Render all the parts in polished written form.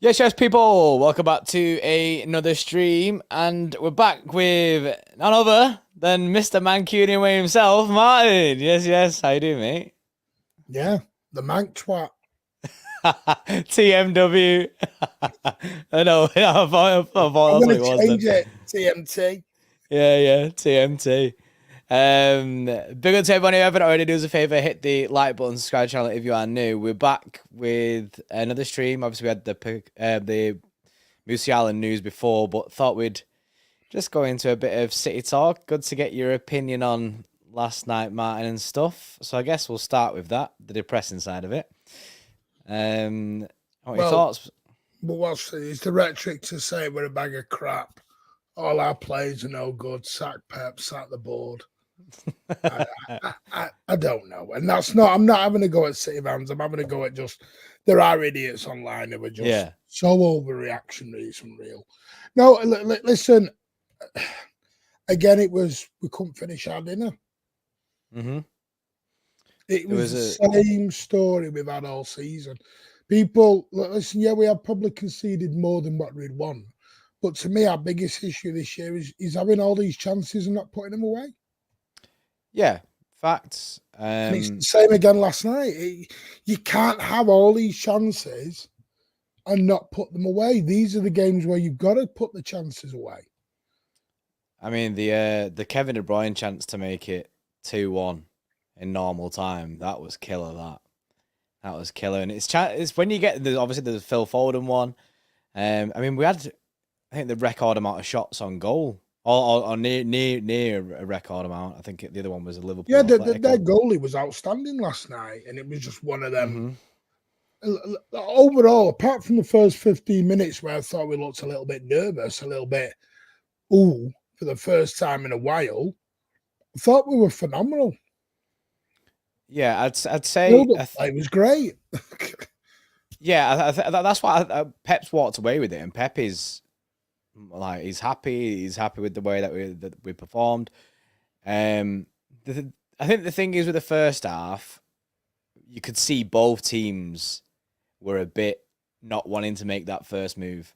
Yes, people, welcome back to another stream, and we're back with none other than Mr. Mancunian way himself, Martin. Yes, how you doing, mate? Yeah, the Manc twat. TMW. I know, I thought I'm going to change it, TMT. Yeah, TMT. Big up to everyone who haven't already. Do us a favor, hit the like button, subscribe to the channel if you are new. We're back with another stream. Obviously, we had the Musiala news before, but thought we'd just go into a bit of City talk. Good to get your opinion on last night, Martin, and stuff. So I guess we'll start with that, the depressing side of it. What are your thoughts? But it's the rhetoric to say we're a bag of crap. All our players are no good. Sack Pep, sack the board. I don't know, and that's not. I'm not having a go at City fans. I'm having a go at just there are idiots online who are just so overreactionary. It's unreal. No, listen. Again, we couldn't finish our dinner. Mm-hmm. It was the same story we've had all season. People, listen. Yeah, we have probably conceded more than what we'd want, but to me, our biggest issue this year is having all these chances and not putting them away. Yeah, facts. And it's the same again last night. You can't have all these chances and not put them away. These are the games where you've got to put the chances away. I mean, the Kevin De Bruyne chance to make it 2-1 in normal time, that was killer. That was killer. And it's when you get obviously the Phil Foden one. I mean, we had, I think, the record amount of shots on goal. Or near a record amount. I think the other one was a Liverpool. Yeah, their goalie was outstanding last night, and it was just one of them. Mm-hmm. Overall, apart from the first 15 minutes where I thought we looked a little bit nervous, a little bit, for the first time in a while, I thought we were phenomenal. Yeah, I'd say it was great. Yeah, that's why Pep's walked away with it, and Pep is. Like he's happy with the way that we performed. I think the thing is with the first half, you could see both teams were a bit not wanting to make that first move.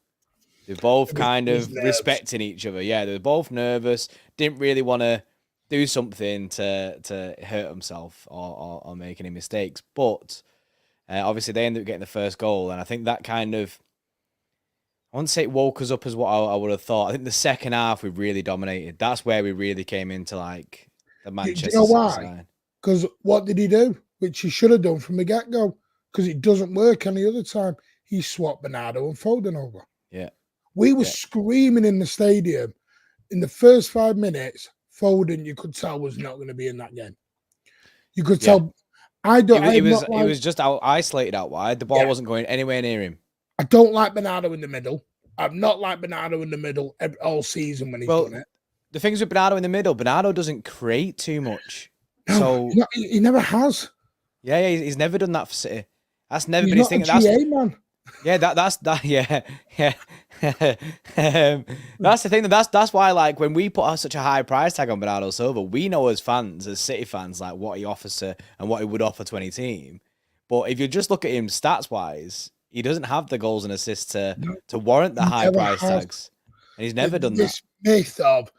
They're both kind of respecting each other. Yeah, they're both nervous. Didn't really want to do something to hurt himself or make any mistakes. But obviously, they ended up getting the first goal, and I think that kind of, I wouldn't say it woke us up as what I would have thought. I think the second half we really dominated. That's where we really came into like the Manchester Do you know City why? side. Because what did he do? Which he should have done from the get-go. Because it doesn't work any other time. He swapped Bernardo and Foden over. Yeah. We were screaming in the stadium. In the first 5 minutes, Foden, you could tell, was not going to be in that game. You could tell. He was just isolated out wide. The ball wasn't going anywhere near him. I don't like Bernardo in the middle. I've not liked Bernardo in the middle all season when he's done it. The things with Bernardo in the middle, Bernardo doesn't create too much. No, so he never has. Yeah, he's never done that for City. That's never He's been his not thing. A GA man. Yeah, that's that's the thing. That's why, like, when we put such a high price tag on Bernardo Silva, we know as fans, as City fans, like what he offers to and what he would offer to any team. But if you just look at him stats wise, he doesn't have the goals and assists to warrant the high price tags, and he's never done that. This myth of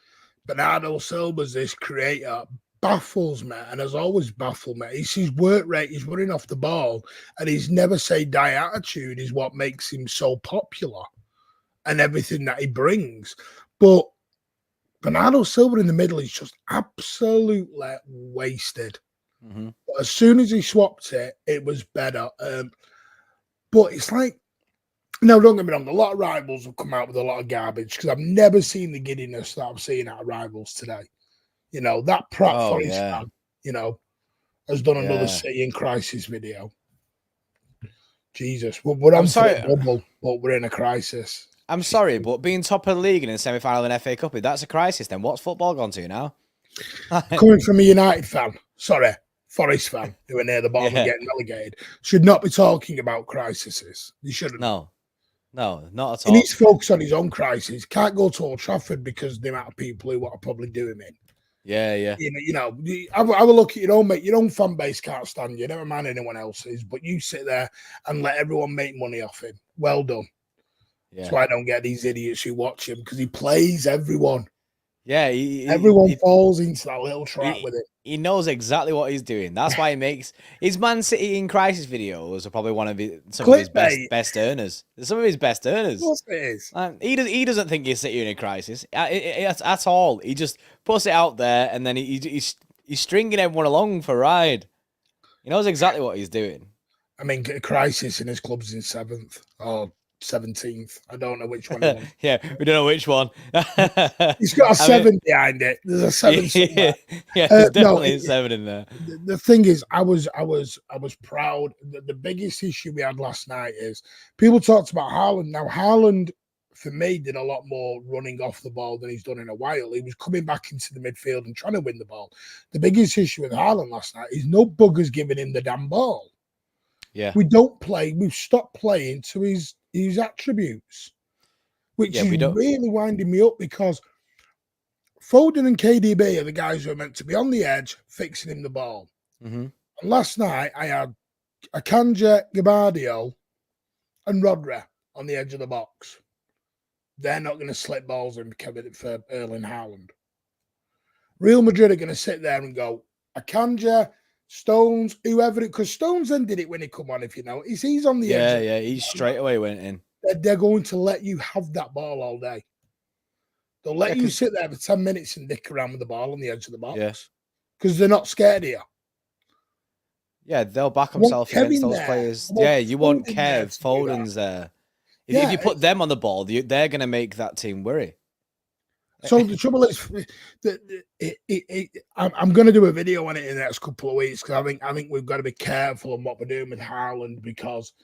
Bernardo Silva's this creator baffles me, and has always baffled me. It's his work rate, he's running off the ball, and his never say die attitude is what makes him so popular and everything that he brings. But Bernardo Silva in the middle is just absolutely wasted. Mm-hmm. But as soon as he swapped it, it was better. But it's like, no, don't get me wrong, a lot of rivals have come out with a lot of garbage because I've never seen the giddiness that I'm seeing out of rivals today. You know, that Pratt Forest fan, you know, has done another City in crisis video. Jesus. We're on for a bubble, but we're in a crisis. I'm sorry, but being top of the league and in the semi-final in FA Cup, if that's a crisis, then what's football gone to now? Coming from a United fan, Forest fan, who are near the bottom and getting relegated, should not be talking about crises. He shouldn't. No, not at all. He needs to focus on his own crisis. Can't go to Old Trafford because the amount of people who are probably doing it. Yeah. You know, have a look at your own, mate. Your own fan base can't stand you. Never mind anyone else's, but you sit there and let everyone make money off him. Well done. Yeah. That's why I don't get these idiots who watch him, because he plays everyone. Yeah, everyone falls into that little trap with it. He knows exactly what he's doing. That's why he makes his Man City in crisis videos are probably one of some of his best earners. Some of his best earners. Of course it is. He doesn't think he's City in a crisis at all. He just puts it out there and then he's stringing everyone along for a ride. He knows exactly what he's doing. I mean, a crisis in his club's in 7th or 17th. I don't know which one. Yeah, we don't know which one. He's got a 7 behind it. There's a 7 somewhere. Yeah, there's definitely a 7 in there. The thing is, I was proud. The biggest issue we had last night is people talked about Haaland. Now, Haaland, for me, did a lot more running off the ball than he's done in a while. He was coming back into the midfield and trying to win the ball. The biggest issue with Haaland last night is no buggers giving him the damn ball. Yeah, we've stopped playing to his attributes, which is really winding me up, because Foden and KDB are the guys who are meant to be on the edge, fixing him the ball. Mm-hmm. And last night, I had Akanji, Gabardio, and Rodri on the edge of the box. They're not going to slip balls in for Erling Haaland. Real Madrid are going to sit there and go, Akanji, Stones, whoever, because Stones then did it when he come on, if you know. He's on the edge. Yeah, he straight away went in. They're going to let you have that ball all day. They'll let you sit there for 10 minutes and dick around with the ball on the edge of the box. Because they're not scared of you. Yeah, they'll back themselves against those players. Yeah, you want Kev, Foden's there. If you put them on the ball, they're going to make that team worry. So the trouble is, I'm going to do a video on it in the next couple of weeks, because I think we've got to be careful on what we're doing with Haaland, because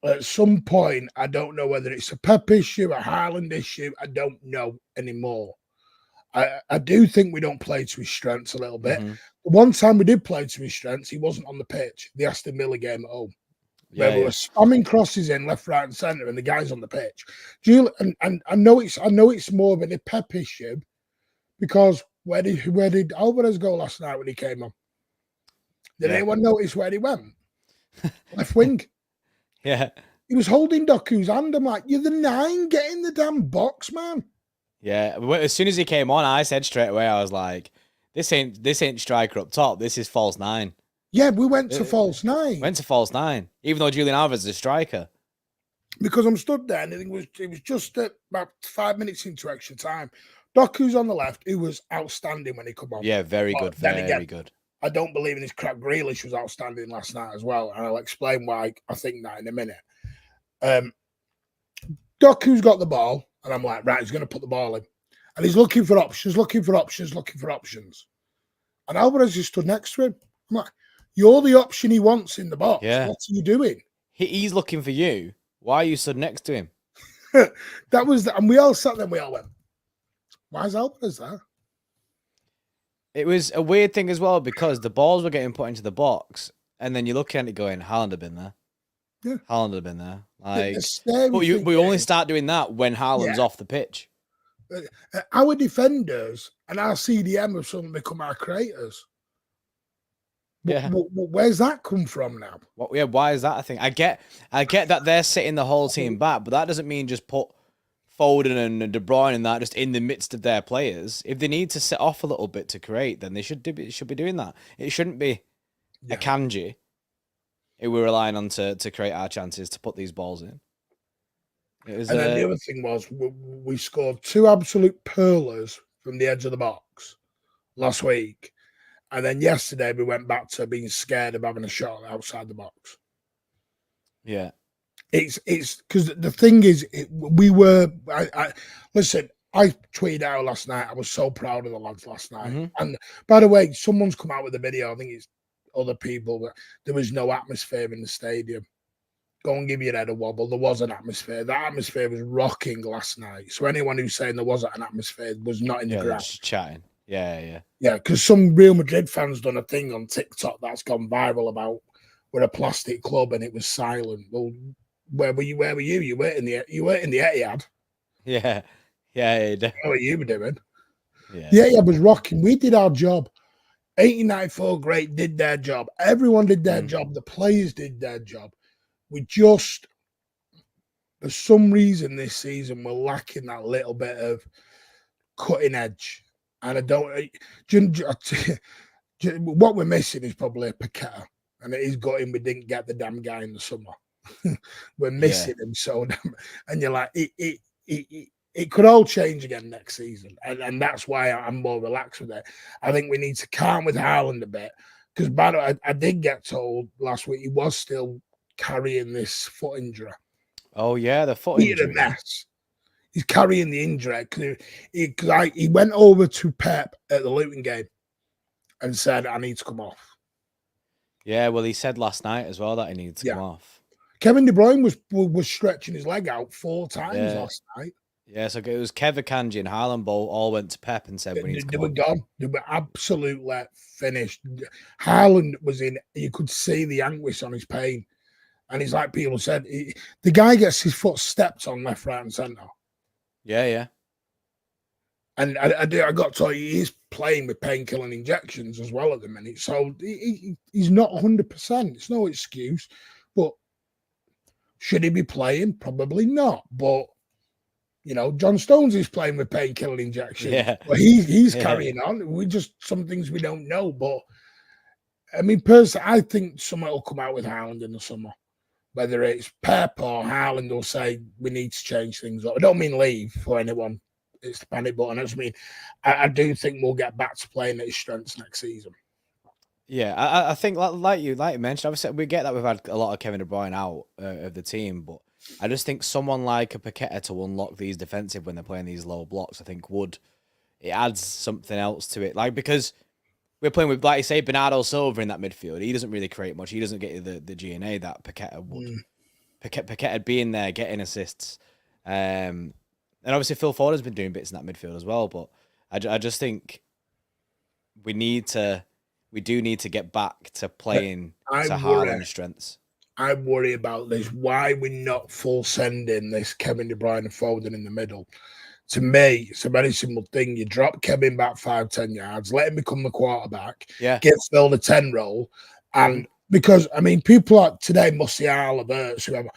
at some point, I don't know whether it's a Pep issue, a Haaland issue. I don't know anymore. I do think we don't play to his strengths a little bit. Mm-hmm. One time we did play to his strengths, he wasn't on the pitch. The Aston Villa game at home. Where we were spamming crosses in left, right, and centre, and the guy's on the pitch. And I know it's more of a Pep issue, because where did Alvarez go last night when he came on? Did anyone notice where he went? Left wing. Yeah. He was holding Doku's hand. I'm like, you're the 9, get in the damn box, man. Yeah. As soon as he came on, I said straight away, I was like, this ain't striker up top. This is false 9. Yeah, we went to false 9. Went to false 9, even though Julian Alvarez is a striker. Because I'm stood there and it was just about 5 minutes into extra time. Doku's on the left, who was outstanding when he come on. Yeah, very good. Very good. I don't believe in his crap. Grealish was outstanding last night as well, and I'll explain why I think that in a minute. Doku's got the ball, and I'm like, right, he's going to put the ball in. And he's looking for options. And Alvarez just stood next to him. I'm like, you're the option he wants in the box. Yeah. What are you doing? He's looking for you. Why are you stood next to him? That was and we all sat there and we all went, why is Alvarez there? It was a weird thing as well because the balls were getting put into the box, and then you're looking at it going, Haaland had been there. Yeah. Haaland had been there. But we only start doing that when Haaland's off the pitch. Our defenders and our CDM have suddenly become our creators. Yeah. Where's that come from now? Why is that a thing? I get that they're sitting the whole team back, but that doesn't mean just put Foden and De Bruyne and that just in the midst of their players. If they need to sit off a little bit to create, then they should be doing that. It shouldn't be a Kanji who we're relying on to create our chances to put these balls in. And then the other thing was we scored 2 absolute pearlers from the edge of the box last week. And then yesterday we went back to being scared of having a shot outside the box. Yeah. It's because the thing is, listen, I tweeted out last night. I was so proud of the lads last night. Mm-hmm. And by the way, someone's come out with a video. I think it's other people, but there was no atmosphere in the stadium. Go and give your head a wobble. There was an atmosphere. That atmosphere was rocking last night. So anyone who's saying there wasn't an atmosphere was not in the ground. Just chatting. Yeah. Yeah, because some Real Madrid fans done a thing on TikTok that's gone viral about we're a plastic club and it was silent. Well, where were you? You weren't in the Etihad. Yeah. I know what you were doing. Yeah. The Etihad was rocking. We did our job. 1894 great did their job. Everyone did their job. The players did their job. We just, for some reason this season, we're lacking that little bit of cutting edge. And I don't. What we're missing is probably a Paqueta, and it is gutting we didn't get the damn guy in the summer. We're missing him so damn, and you're like, it could all change again next season, and that's why I'm more relaxed with it. I think we need to calm with Haaland a bit because, by the way, I did get told last week he was still carrying this foot injury. Oh yeah, the foot injury. He's a mess. He's carrying the injury because he went over to Pep at the Luton game and said, I need to come off. Yeah, well, he said last night as well that he needed to come off. Kevin De Bruyne was stretching his leg out 4 times last night. Yeah, so it was Kevin Kanji and Haaland all went to Pep and said we need to come off. They were gone. They were absolutely finished. Haaland was in, you could see the anguish on his pain. And it's like people said, the guy gets his foot stepped on left, right, and centre. Yeah. And I got told he's playing with painkilling injections as well at the minute. So he's not 100%. It's no excuse. But should he be playing? Probably not. But, John Stones is playing with painkilling injections. Yeah. But he's carrying on. Some things we don't know. But, I mean, personally, I think someone will come out with Haaland in the summer. Whether it's Pep or Haaland will say we need to change things up. I don't mean leave for anyone. It's the panic button. I just mean I do think we'll get back to playing at his strengths next season. Yeah, I think like you mentioned, obviously we get that we've had a lot of Kevin De Bruyne out of the team, but I just think someone like a Paqueta to unlock these defensive when they're playing these low blocks, I think it adds something else to it. Like because we're playing with, like you say, Bernardo Silva in that midfield. He doesn't really create much. He doesn't get the G&A that Paqueta would. Paqueta being there, getting assists. And obviously Phil Foden's been doing bits in that midfield as well. But I just think we do need to get back to playing to Haaland's strengths. I worry about this. Why we're not full sending this Kevin De Bruyne and Foden in the middle. To me, it's a very simple thing. You drop Kevin back 5-10 yards, let him become the quarterback, give Phil the 10 role, And because, I mean, people like today, Musiala, Verts, whoever,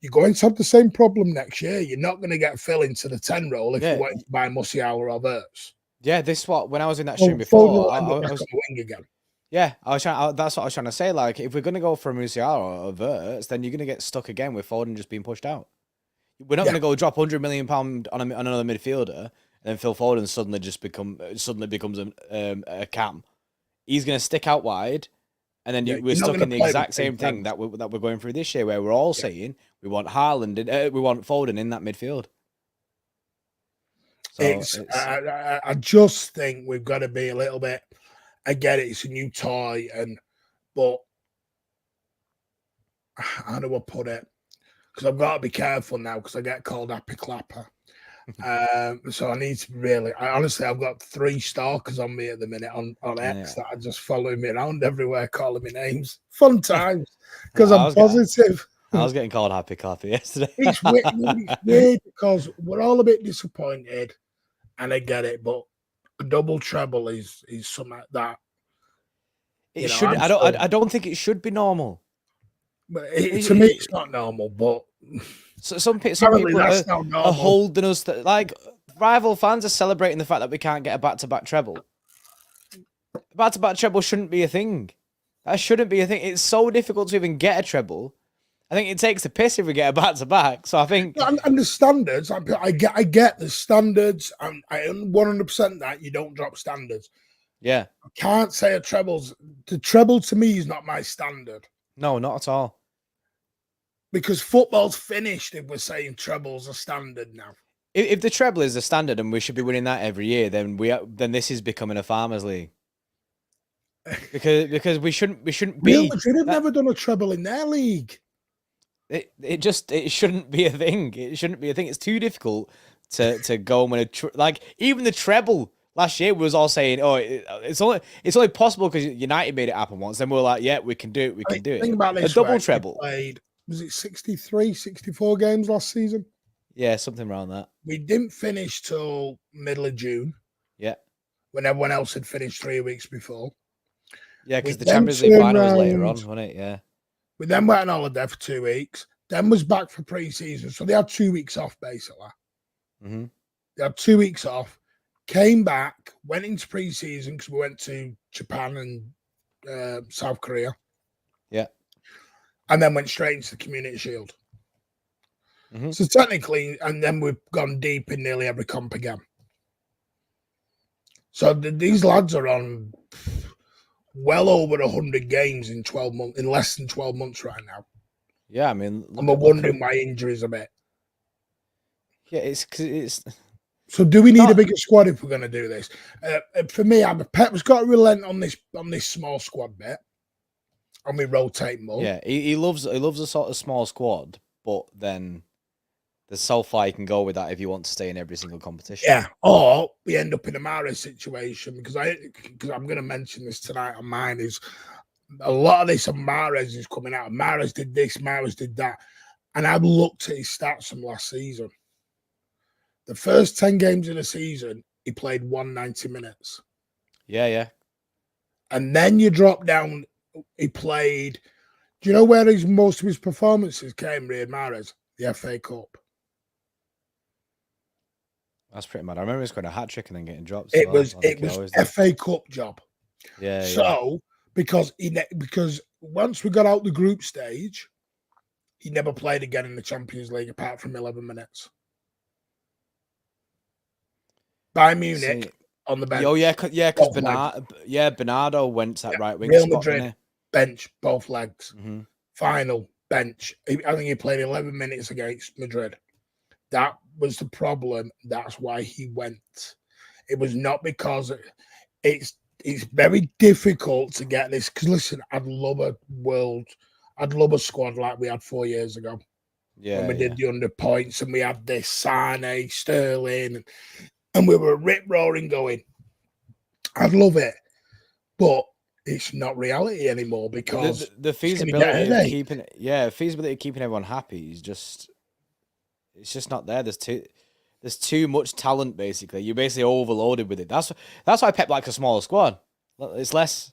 you're going to have the same problem next year. You're not going to get Phil into the 10 role if you want to buy Musiala or Verts. Yeah, this what when I was in that Well, stream before, end I up back was on the wing again. yeah, I was trying. That's what I was trying to say. Like, if we're gonna go for a Musiala or Verts, then you're gonna get stuck again with Foden just being pushed out. We're not gonna go drop £100 million on another midfielder, and then Phil Foden suddenly becomes a cam. He's gonna stick out wide, and then we're stuck in the exact same thing that we're going through this year, where we're all saying we want Haaland, we want Foden in that midfield. So I just think we've got to be a little bit. I get it; it's a new toy, but how do I put it? Because I've got to be careful now because I get called happy clapper. So I need to really. Honestly, I've got 3 stalkers on me at the minute on X that are just following me around everywhere, calling me names. Fun times because I'm positive. I was getting called happy clapper yesterday. It's weird because we're all a bit disappointed, and I get it, but a double treble is something that it should. I don't think it should be normal. But to me, it's not normal. But some people are holding us. Like rival fans are celebrating the fact that we can't get a back-to-back treble. Back-to-back treble shouldn't be a thing. That shouldn't be a thing. It's so difficult to even get a treble. I think it takes the piss if we get a back-to-back. So I think, and the standards, I get the standards, and I 100% that you don't drop standards. Yeah, I can't say the treble to me is not my standard. No, not at all. Because football's finished if we're saying treble's a standard now. If the treble is the standard and we should be winning that every year, then this is becoming a farmers' league. Because we shouldn't be. Real Madrid have never done a treble in their league. It shouldn't be a thing. It shouldn't be a thing. It's too difficult to go and win like even the treble last year was all saying, oh, it's only possible because United made it happen once. Then we were like, yeah, we can do it. We can do it. Think about this, a double treble. Was it 63, 64 games last season? Yeah, something around that. We didn't finish till middle of June. Yeah. When everyone else had finished 3 weeks before. Yeah, because the Champions League final was later on, wasn't it? Yeah. We then went on holiday for 2 weeks. Then was back for pre-season. So they had 2 weeks off, basically. Mm-hmm. They had 2 weeks off. Came back, went into pre-season because we went to Japan and South Korea. Yeah. And then went straight into the Community Shield. Mm-hmm. So technically, and then we've gone deep in nearly every comp again. So these lads are on well over 100 games in 12 months, in less than 12 months right now. Yeah, I mean, I'm wondering why injuries a bit. Yeah, it's because it's. So do we need a bigger squad if we're going to do this? For me, Pep's got to relent on this small squad bit. And we rotate more. Yeah, he loves a sort of small squad, but then there's so far you can go with that if you want to stay in every single competition. Yeah, or we end up in a Mahrez situation because I'm going to mention this tonight on mine is a lot of this on Mahrez is coming out. Mahrez did this, Mahrez did that, and I've looked at his stats from last season. The first 10 games of the season, he played 190 minutes. Yeah. And then you drop down. He played. Do you know where most of his performances came, Riyad Mahrez? The FA Cup. That's pretty mad. I remember he scored a hat trick and then getting dropped. It was FA Cup job. Yeah. So because once we got out the group stage, he never played again in the Champions League apart from 11 minutes. Bayern Munich on the bench. Oh yeah, because Bernardo went to that right wing Real spot. Madrid bench, both legs. Mm-hmm. Final bench. I think he played 11 minutes against Madrid. That was the problem. That's why he went. It was not because it's very difficult to get this. Because listen, I'd love a squad like we had 4 years ago. Yeah, when we did the under points and we had this Sane, Sterling, and we were rip roaring going. I'd love it, but it's not reality anymore because the feasibility of keeping everyone happy is just. It's just not there. There's too much talent. Basically, you're basically overloaded with it. That's why Pep likes a smaller squad. It's less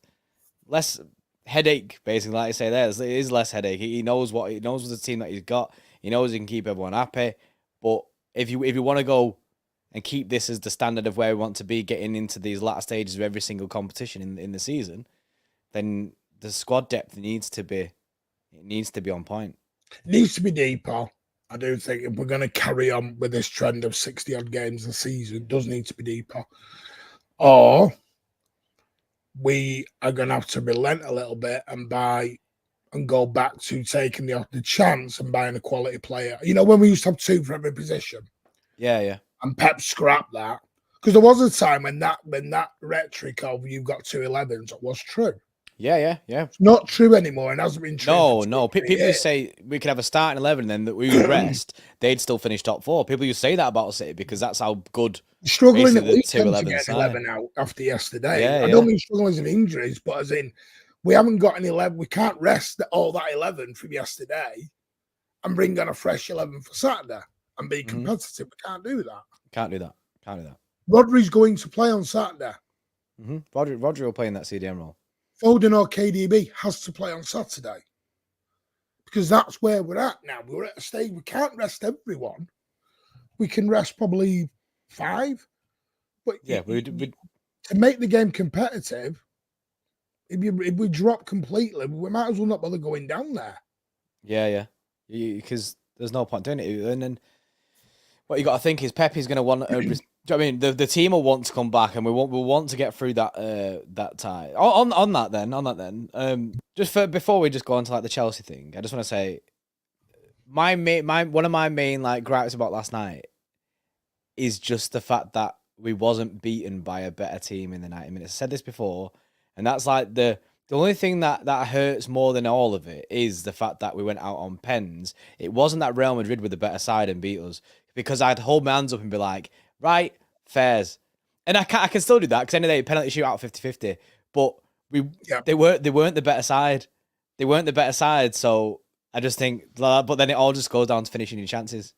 headache, basically, like I say there. It is less headache. He knows what the team that he's got. He knows he can keep everyone happy. But if you want to go and keep this as the standard of where we want to be getting into these latter stages of every single competition in the season, then the squad depth needs to be on point. It needs to be deeper. I do think if we're going to carry on with this trend of 60 odd games a season, it does need to be deeper. Or we are going to have to relent a little bit and buy and go back to taking the chance and buying a quality player. You know, when we used to have 2 for every position. Yeah. And Pep scrapped that. Because there was a time when that rhetoric of you've got 2 11s was true. Yeah. It's not true anymore, and hasn't been true. No. People used to say we could have a starting 11, and then that we would rest. They'd still finish top 4. People used to say that about City because that's how good. Struggling at the weekends to get 11 out after yesterday. Yeah, I don't mean struggling as in injuries, but as in we haven't got any 11. We can't rest all that 11 from yesterday and bring on a fresh 11 for Saturday and be competitive. We can't do that. Can't do that. Rodri's going to play on Saturday. Rodri will play in that CDM role. Foden or KDB has to play on Saturday because that's where we're at now. We're at a stage we can't rest everyone. We can rest probably 5, but to make the game competitive, if we drop completely, we might as well not bother going down there. Yeah, because there's no point doing it. And then what you got to think is Pepe's going to want. I mean, the team will want to come back, and we'll want to get through that tie. On that then. Before we just go on to like the Chelsea thing, I just want to say, one of my main like gripes about last night is just the fact that we wasn't beaten by a better team in the 90 minutes. I said this before, and that's like the only thing that hurts more than all of it is the fact that we went out on pens. It wasn't that Real Madrid were the better side and beat us, because I'd hold my hands up and be like, right, fairs. And I can still do that because anyway, penalty shootout 50-50. But they weren't the better side. They weren't the better side. So I just think, but then it all just goes down to finishing your chances.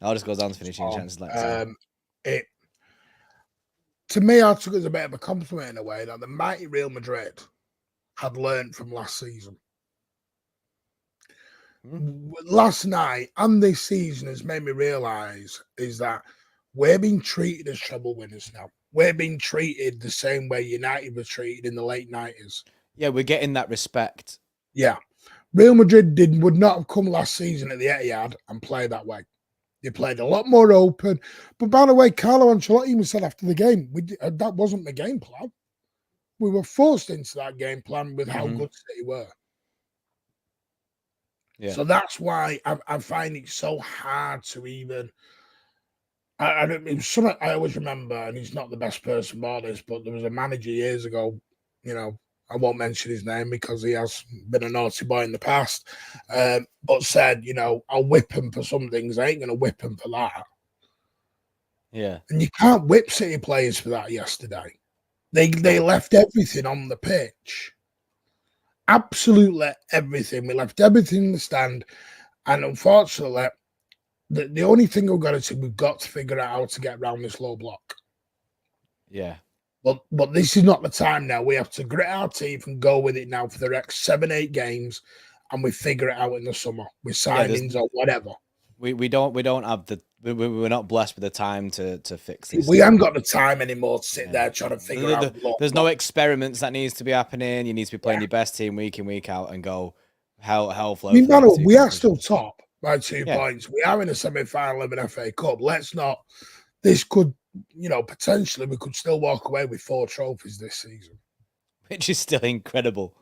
To me, I took it as a bit of a compliment in a way that the mighty Real Madrid had learned from last season. Last night and this season has made me realise is that we're being treated as treble winners now. We're being treated the same way United were treated in the late 90s. Yeah, we're getting that respect. Yeah. Real Madrid would not have come last season at the Etihad and play that way. They played a lot more open. But by the way, Carlo Ancelotti even said after the game, that wasn't the game plan. We were forced into that game plan with how good City were. Yeah. So that's why I find it so hard to even. I always remember, and he's not the best person about this, but there was a manager years ago, you know, I won't mention his name because he has been a naughty boy in the past, but said, you know, I'll whip him for some things. I ain't going to whip him for that. Yeah. And you can't whip City players for that yesterday. They left everything on the pitch. Absolutely everything. We left everything in the stand. And unfortunately, the only thing we've got to figure out how to get around this low block. Yeah. But this is not the time now. We have to grit our teeth and go with it now for the next 7-8 games, and we figure it out in the summer with signings or whatever. We don't have we're not blessed with the time to fix this. We haven't got the time anymore to sit there trying to figure out. There's no experiments that needs to be happening. You need to be playing your best team week in, week out, and go hell flow. I mean, we are still top by 2 points. We are in a semi-final of an FA Cup. Let's not. This could. You know, potentially we could still walk away with 4 trophies this season, which is still incredible.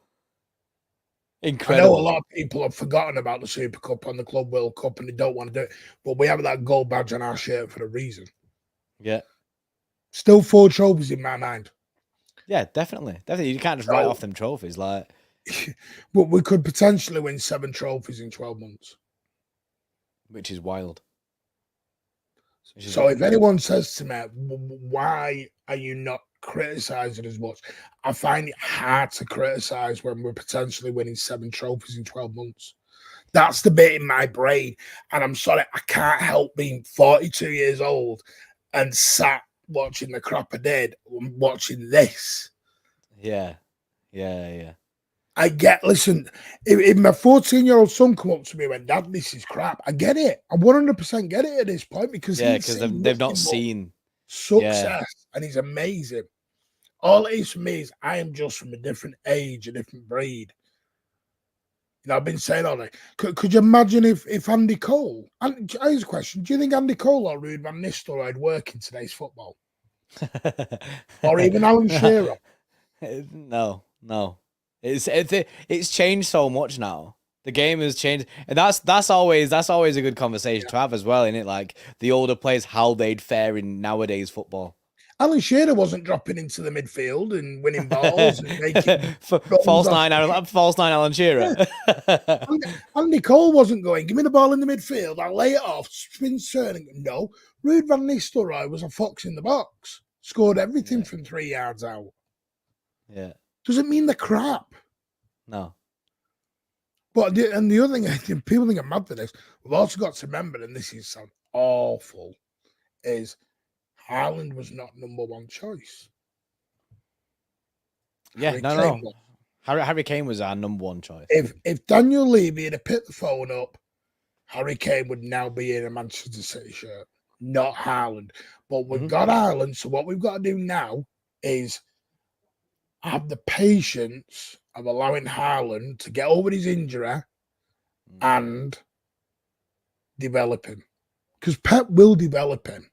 I know a lot of people have forgotten about the Super Cup and the Club World Cup, and they don't want to do it. But we have that gold badge on our shirt for a reason. Yeah, still 4 trophies in my mind. Yeah, definitely. You can't just write off them trophies, like. But we could potentially win 7 trophies in 12 months, which is wild. So if anyone says to me, why are you not criticising as much? I find it hard to criticise when we're potentially winning 7 trophies in 12 months. That's the bit in my brain. And I'm sorry, I can't help being 42 years old and sat watching the crap I did, watching this. Yeah. Listen, if my 14-year-old son come up to me and went, Dad, this is crap, I get it. I 100% get it at this point because because they've not seen success and he's amazing. All it is for me is I am just from a different age, a different breed. You know, I've been saying all that. Could you imagine if Andy Cole, and here's a question, do you think Andy Cole or Ruud van Nistelrooy would work in today's football? Or even Alan Shearer? No. It's changed so much now. The game has changed, and that's always a good conversation to have as well, isn't it? Like the older players, how they'd fare in nowadays football. Alan Shearer wasn't dropping into the midfield and winning balls and making false nine Alan Shearer. Andy Cole wasn't going, give me the ball in the midfield, I'll lay it off, spin turning. No, Ruud van Nistelrooy was a fox in the box, scored everything from 3 yards out. Yeah. Doesn't mean the crap. No. But the other thing, people think I'm mad for this, we've also got to remember, and this is sound awful, is Haaland was not number one choice. Yeah, no. Harry Kane was our number one choice. If Daniel Levy had picked the phone up, Harry Kane would now be in a Manchester City shirt, not Haaland. But we've got Haaland, so what we've got to do now is have the patience of allowing Haaland to get over his injury and develop him. Because Pep will develop him.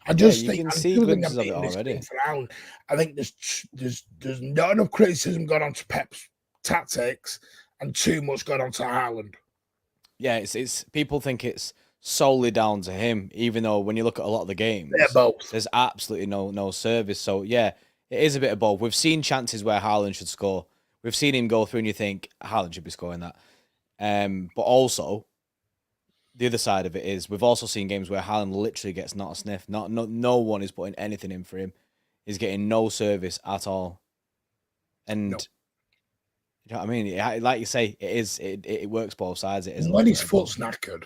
I just think can see glimpses of it already. I think there's not enough criticism gone on to Pep's tactics and too much gone on to Haaland. Yeah, it's people think it's solely down to him, even though when you look at a lot of the games, there's absolutely no service. So yeah, it is a bit of both. We've seen chances where Haaland should score. We've seen him go through and you think Haaland should be scoring that. But also the other side of it is we've also seen games where Haaland literally gets not a sniff. No one is putting anything in for him. He's getting no service at all. And you know what I mean? Like you say, it works both sides. It is when his foot's knackered.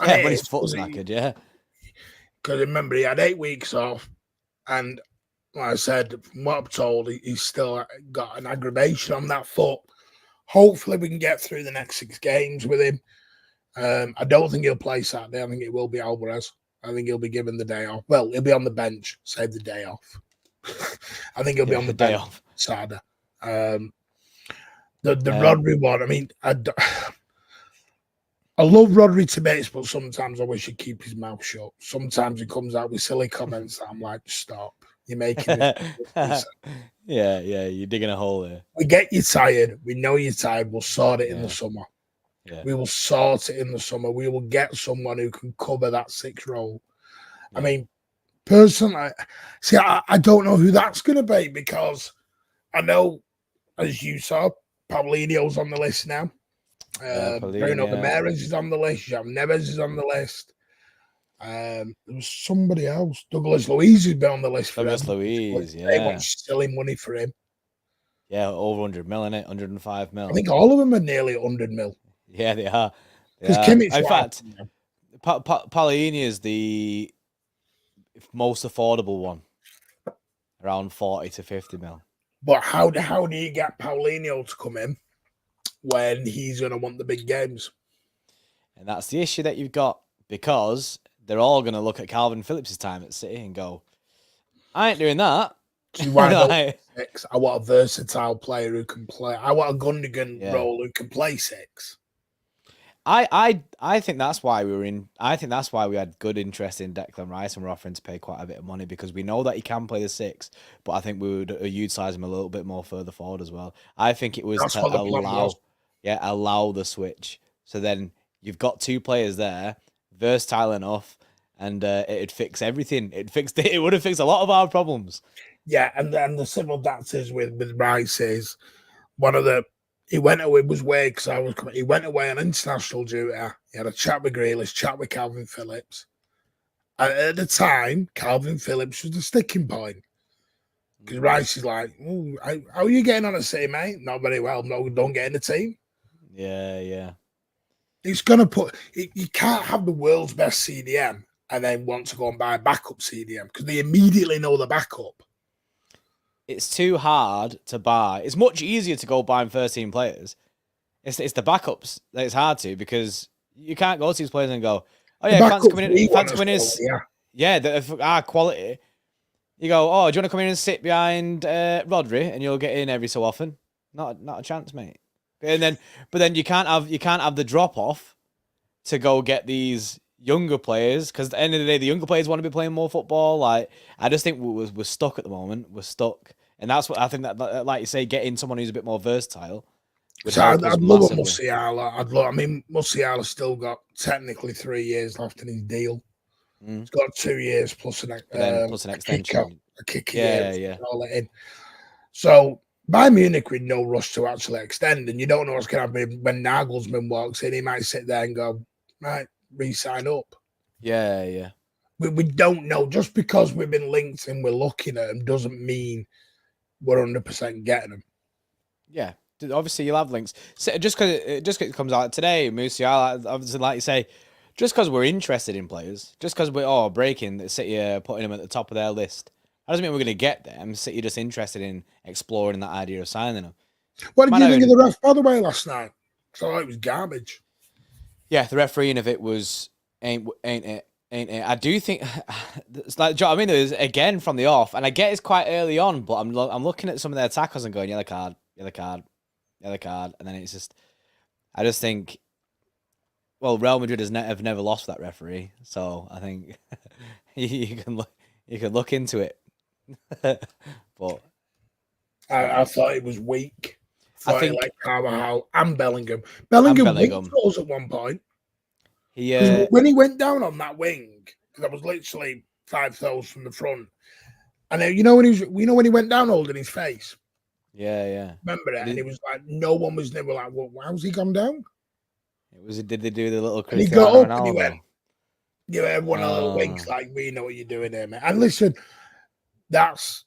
Yeah, when his foot's knackered, yeah. Because remember, he had 8 weeks off, and like I said, from what I'm told, he's still got an aggravation on that foot. Hopefully, we can get through the next 6 games with him. I don't think he'll play Saturday. I think it will be Alvarez. I think he'll be given the day off. Well, he'll be on the bench, save the day off. I think he'll be on the bench off Saturday. The Rodri one, I mean, I love Rodri to bits, but sometimes I wish he'd keep his mouth shut. Sometimes he comes out with silly comments that I'm like, stop. You're making it. Yeah, you're digging a hole there. We get you tired. We know you're tired. We'll sort it in the summer. Yeah. We will sort it in the summer. We will get someone who can cover that 6 role. Yeah. I mean, personally, see, I don't know who that's going to be because I know, as you saw, Paulinho's on the list now. Bruno Gomes is on the list. Jean Neves is on the list. There was somebody else. Douglas Luiz has been on the list for Douglas Luiz, They want silly money for him. Yeah, over 100 mil, innit? 105 mil. I think all of them are nearly 100 mil. Yeah, they are. In fact, Paulinho is the most affordable one, around 40 to 50 mil. But how do you get Paulinho to come in when he's going to want the big games? And that's the issue that you've got, because they're all going to look at Calvin Phillips' time at City and go, I ain't doing that. I want a versatile player who can play. I want a Gundogan role who can play 6. I think that's why we had good interest in Declan Rice and we're offering to pay quite a bit of money, because we know that he can play the 6, but I think we would utilize him a little bit more further forward as well. I think it was to allow the switch. So then you've got 2 players there, versatile enough, and it'd fix everything. It would have fixed a lot of our problems. Yeah, and then the simple dances with Rice is one of the. He went away, it was weird because he went away on international duty. He had a chat with Grealish, chat with Calvin Phillips. And at the time, Calvin Phillips was the sticking point. Because Rice is like, how are you getting on at City, mate? Not very well. No, don't get in the team. Yeah. It's going to you can't have the world's best CDM and then want to go and buy a backup CDM because they immediately know the backup. it's too hard to buy. It's much easier to go buying first team players. It's the backups that it's hard to, because you can't go to these players and go, oh The yeah, fans backups coming we in, want fans as coming in, well, yeah. yeah, that are quality. You go, oh, do you want to come in and sit behind Rodri, and you'll get in every so often? Not a chance, mate. And then, but then you can't have the drop off to go get these younger players, because at the end of the day, the younger players want to be playing more football. Like, I just think we're stuck at the moment. We're stuck, and that's what I think that, like you say, getting someone who's a bit more versatile would So help us I'd love a massively. Musiala. I mean, Musiala's still got technically 3 years left in his deal. He's got 2 years plus an extension. a kick Yeah. all it in. So Bayern Munich with no rush to actually extend, and you don't know what's going to happen when Nagelsmann walks in. He might sit there and go, right, re-sign up. Yeah. We don't know. Just because we've been linked and we're looking at them doesn't mean we're 100% getting them. Yeah. Obviously, you'll have links. So just because it comes out today, Musiala, obviously, like you say, just because we're interested in players, just because we're breaking City, putting them at the top of their list, that doesn't mean we're going to get them. City just interested in exploring that idea of signing them. What did you think of the ref, by the way, last night? So it was garbage. Yeah, the refereeing of it was ain't it. I do think it's like, I mean, there's again from the off, and I get it's quite early on, but I'm looking at some of their tackles and going yellow card, and then it's just, I just think, well, Real Madrid have never lost that referee, so I think you can look into it. But I thought it was weak. I think like Carvajal and Bellingham. Bellingham throws at one point. When he went down on that wing, that was literally 5 throws from the front. And when he went down holding his face. Yeah. Remember it? And it was like no one was never like, well, how's he gone down? Did they do the little Cristiano and he got up Ronaldo? And he went, everyone a little winks like, we know what you're doing here, man. And listen, that's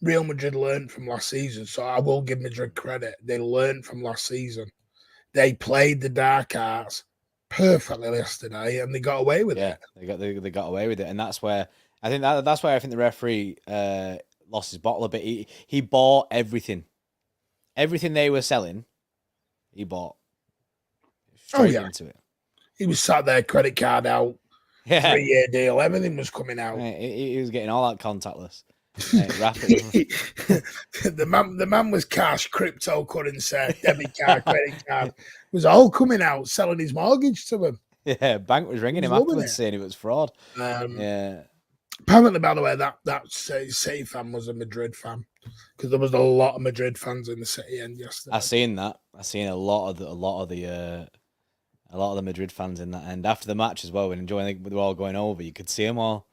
Real Madrid learned from last season, so I will give Madrid credit. They learned from last season. They played the dark arts perfectly yesterday, and they got away with it. They got away with it, and that's where I think the referee lost his bottle a bit. He bought everything they were selling. He bought straight into it. He was sat there, credit card out, 3-year deal, everything was coming out. He was getting all that contactless. The man was cash, cryptocurrency, debit card, credit card. It was all coming out, selling his mortgage to him. Yeah, bank was ringing him afterwards saying it was fraud. Apparently, by the way, that City fan was a Madrid fan, because there was a lot of Madrid fans in the City end yesterday. I seen that. I seen a lot of the Madrid fans in that end after the match as well. When they were all going over, you could see them all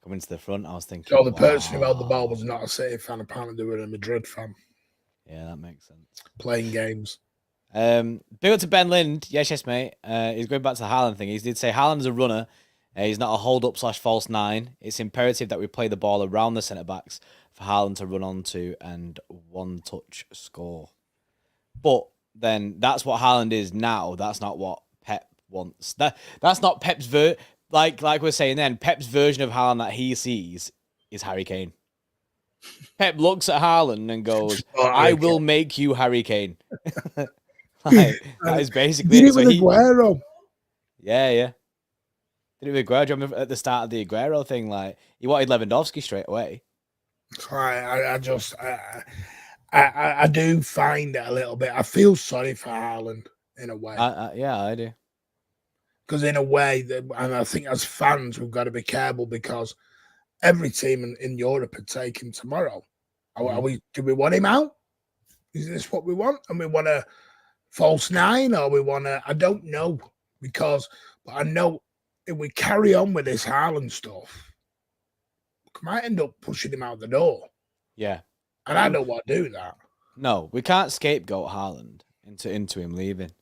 coming to the front. I was thinking, so the person who held the ball was not a City fan. Apparently, they were a Madrid fan. Yeah, that makes sense. Playing games. Big up to Ben Lind. Yes, mate. He's going back to the Haaland thing. He did say Haaland's a runner. He's not a hold-up/false nine. It's imperative that we play the ball around the centre-backs for Haaland to run onto and one-touch score. But then that's what Haaland is now. That's not what Pep wants. That's not Pep's like we're saying then. Pep's version of Haaland that he sees is Harry Kane. Pep looks at Haaland and goes, "I will make you Harry Kane." That is basically it. So Aguero. Yeah. Did it with Aguero at the start of the Aguero thing? Like, he wanted Lewandowski straight away. I do find it a little bit. I feel sorry for Haaland in a way. Yeah, I do. Because in a way, and I think as fans, we've got to be careful, because every team in Europe would take him tomorrow. Do we want him out? Is this what we want? And we want a false nine, or we want I don't know. But I know if we carry on with this Haaland stuff, we might end up pushing him out the door. Yeah. And I don't want to do that. No, we can't scapegoat Haaland into him leaving.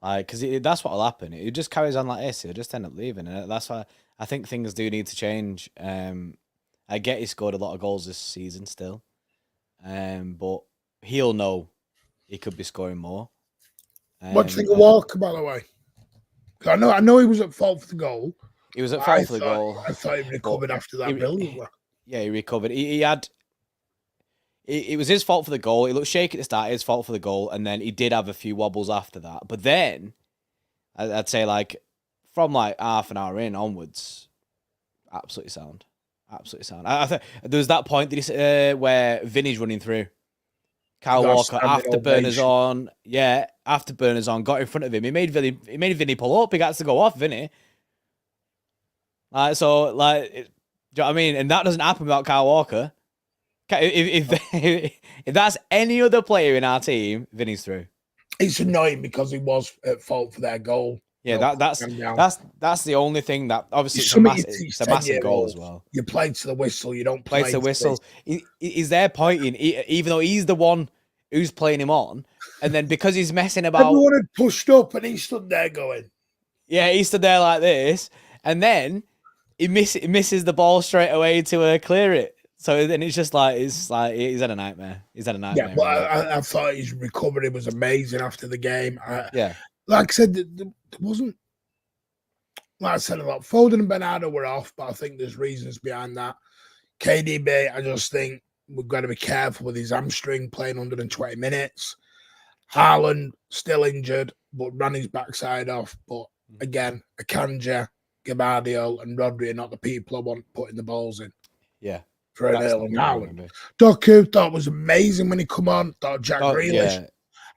Because that's what will happen. It just carries on like this. He'll just end up leaving. And that's why I think things do need to change. I get he scored a lot of goals this season still. But he'll know he could be scoring more. What do you think of Walker, by the way? I know he was at fault for the goal. He was at fault for the goal. I thought he recovered after that brilliantly. Yeah, he recovered. it was his fault for the goal. He looked shaky at the start. His fault for the goal, and then he did have a few wobbles after that. But then, I'd say like from like half an hour in onwards, absolutely sound, absolutely sound. I think there was that point where Vinny's running through. Kyle Walker after Burners on, after Burners on, got in front of him. He made Vinny pull up. He got to go off Vinny. Do you know what I mean? And that doesn't happen without Kyle Walker. If that's any other player in our team, Vinny's through. It's annoying because he was at fault for their goal. Yeah, that's the only thing that obviously it's a massive goal as well. You play to the whistle, you don't play to the whistle. He's there pointing, even though he's the one who's playing him on, and then because he's messing about, everyone had pushed up and he stood there going, yeah, he stood there like this, and then he misses the ball straight away to clear it. So then it's like he's had a nightmare. He's had a nightmare. Yeah, but I thought his recovery was amazing after the game. Yeah. Like I said, there wasn't, like I said, a lot. Foden and Bernardo were off, but I think there's reasons behind that. KDB, I just think we've got to be careful with his hamstring playing 120 minutes. Haaland, still injured, but ran his backside off. But again, Akanji, Gabardio, and Rodri are not the people I want putting the balls in. Yeah. For an Erling Haaland. Doku thought was amazing when he come on. Thought Jack Grealish. Yeah.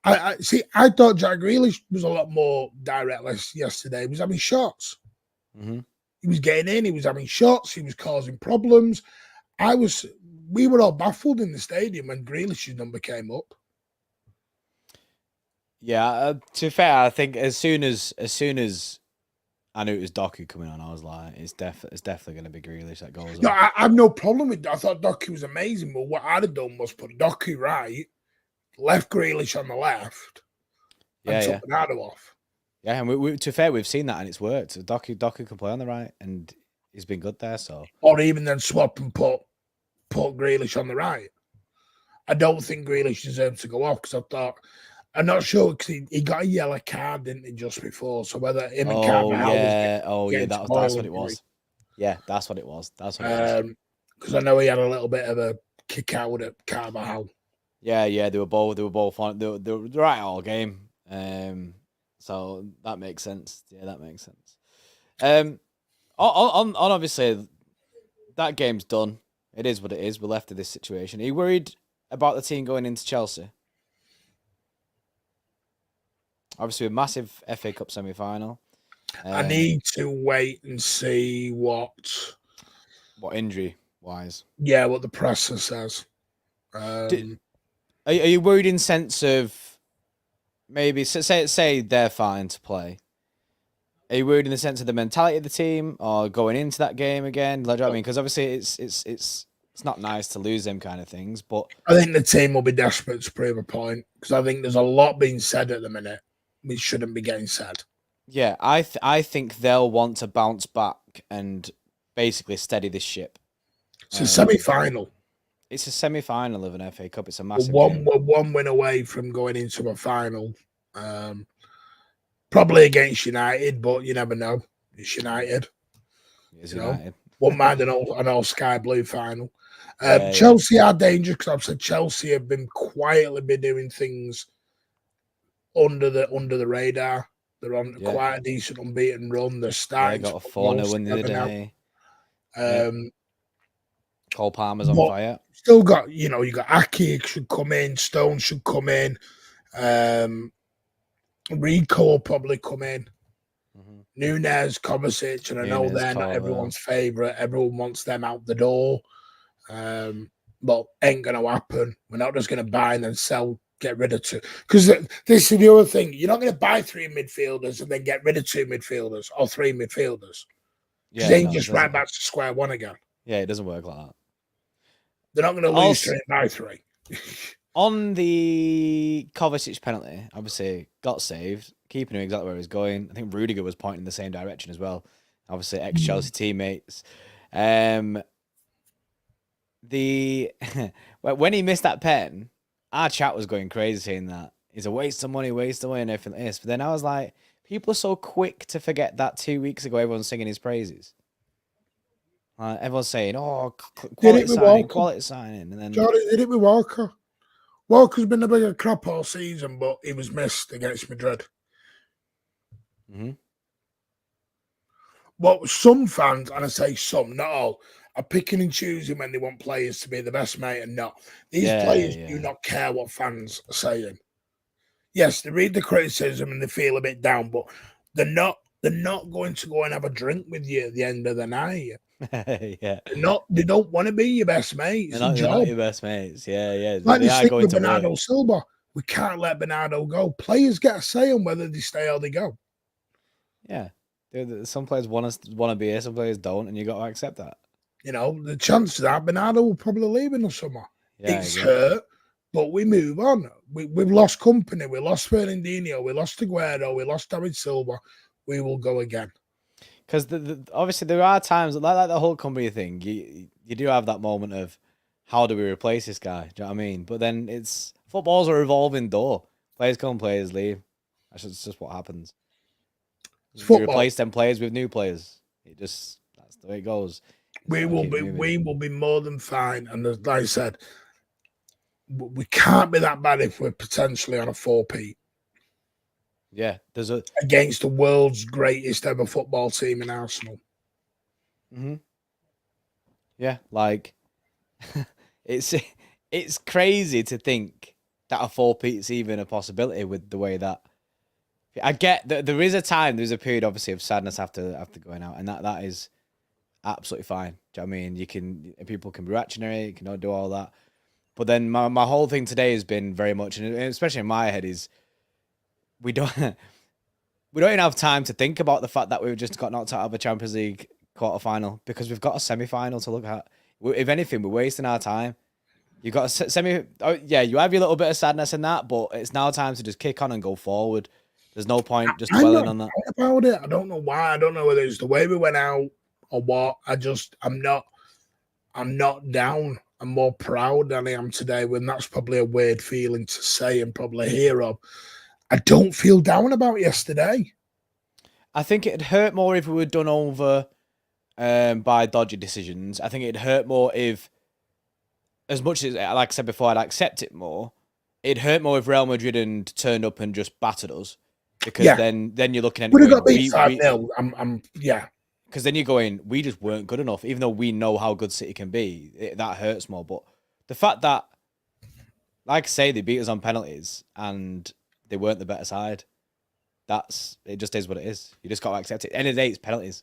I thought Jack Grealish was a lot more direct yesterday. He was having shots. Mm-hmm. He was getting in. He was having shots. He was causing problems. We were all baffled in the stadium when Grealish's number came up. Yeah, to be fair, I think as soon as I knew it was Doku coming on, I was like, it's definitely going to be Grealish that goes. No, I have no problem with that. I thought Doku was amazing, but what I'd have done was put Doku right, left Grealish on the left, and took Bernardo off. Yeah, and we, to be fair, we've seen that and it's worked. Doku can play on the right, and he's been good there. So, or even then swap and put Grealish on the right. I don't think Grealish deserves to go off because I thought. I'm not sure because he got a yellow card, didn't he, just before? So whether him and Carvajal that's what it was. Yeah, that's what it was. That's what it was. Because I know he had a little bit of a kick out at Carvajal. Yeah, they were both on. They were right all game. So that makes sense. Yeah, that makes sense. On obviously that game's done. It is what it is. We're left in this situation. Are you worried about the team going into Chelsea? Obviously, a massive FA Cup semi-final. I need to wait and see what injury-wise. Yeah, what the presser says. Are you worried in sense of maybe say they're fine to play? Are you worried in the sense of the mentality of the team or going into that game again? Like, you know what I mean? Because obviously it's not nice to lose them kind of things. But I think the team will be desperate to prove a point because I think there's a lot being said at the minute which shouldn't be getting said. Yeah, I think they'll want to bounce back and basically steady this ship. It's a semi-final. It's a semi-final of an FA Cup. It's a massive game. We're one win away from going into a final. Probably against United, but you never know. It's United. It's United. Won't mind an all Sky Blue final. Chelsea are dangerous because I've said Chelsea have been quietly doing things under the radar. They're on quite a decent unbeaten run. They're starting. They got a 4-0 win the other day. Cole Palmer's on fire. Still got, you got Aki should come in, Stone should come in, Rico will probably come in. Mm-hmm. Nunez, Kovacic, and I know they're not everyone's favourite. Everyone wants them out the door. But ain't going to happen. We're not just going to buy and then sell, get rid of two. Because this is the other thing. You're not going to buy 3 midfielders and then get rid of 2 midfielders or 3 midfielders. Because then just right back to square one again. Yeah, it doesn't work like that. They're not going to lose 3 and buy 3. On the Kovacic penalty, obviously got saved, keeping him exactly where he was going. I think Rudiger was pointing in the same direction as well. Obviously, ex-Chelsea teammates. When he missed that pen, our chat was going crazy saying that it's a waste of money, and everything like this. But then I was like, people are so quick to forget that 2 weeks ago everyone's singing his praises. Everyone's saying, "Oh, Did it with Walker. quality signing," and then Jordan did it with Walker. Walker's been a bigger crap all season, but he was missed against Madrid. Mm-hmm. What some fans, and I say some, not all, are picking and choosing when they want players to be the best, mate, and not. These players do not care what fans are saying. Yes, they read the criticism and they feel a bit down, but they're not going to go and have a drink with you at the end of the night. Yeah. They don't want to be your best mates. They're not your best mates. Yeah. Like they stick with Bernardo Silva. We can't let Bernardo go. Players get a say on whether they stay or they go. Yeah. Some players want to be here, some players don't, and you got to accept that. You know, the chances are Bernardo will probably leave in the summer. Yeah, it's hurt, but we move on. We've lost company. We lost Fernandinho. We lost Aguero. We lost David Silva. We will go again. Because obviously there are times like the whole company thing. You do have that moment of how do we replace this guy? Do you know what I mean? But then football's a revolving door. Players come, players leave. That's just what happens. You replace them players with new players. That's the way it goes. We will be more than fine. And as I said, we can't be that bad if we're potentially on a 4-peat. Yeah, against the world's greatest ever football team in Arsenal. Mm-hmm. Yeah, like it's crazy to think that a 4-peat's even a possibility with the way that I get that there's a period obviously of sadness after going out, and that is absolutely fine. Do you know what I mean? People can be reactionary, you can do all that. But then my whole thing today has been very much, and especially in my head, is we don't even have time to think about the fact that we've just got knocked out of a Champions League quarterfinal because we've got a semi-final to look at. If anything, we're wasting our time. You've got a semi. Oh, yeah, you have your little bit of sadness in that, but it's now time to just kick on and go forward. There's no point just dwelling on that. About it, I don't know why. I don't know whether it's the way we went out or what. I'm not down. I'm more proud than I am today. When that's probably a weird feeling to say and probably hear of. I don't feel down about yesterday. I think it'd hurt more if we were done over by dodgy decisions. I think it'd hurt more if, as much as, like I said before, I'd accept it more. It'd hurt more if Real Madrid had turned up and just battered us. Because then you're looking at it. Would have got beat 5-0. Yeah. Because then you're going, we just weren't good enough, even though we know how good City can be. That hurts more. But the fact that, like I say, they beat us on penalties and they weren't the better side. It just is what it is. You just got to accept it. End of the day, it's penalties.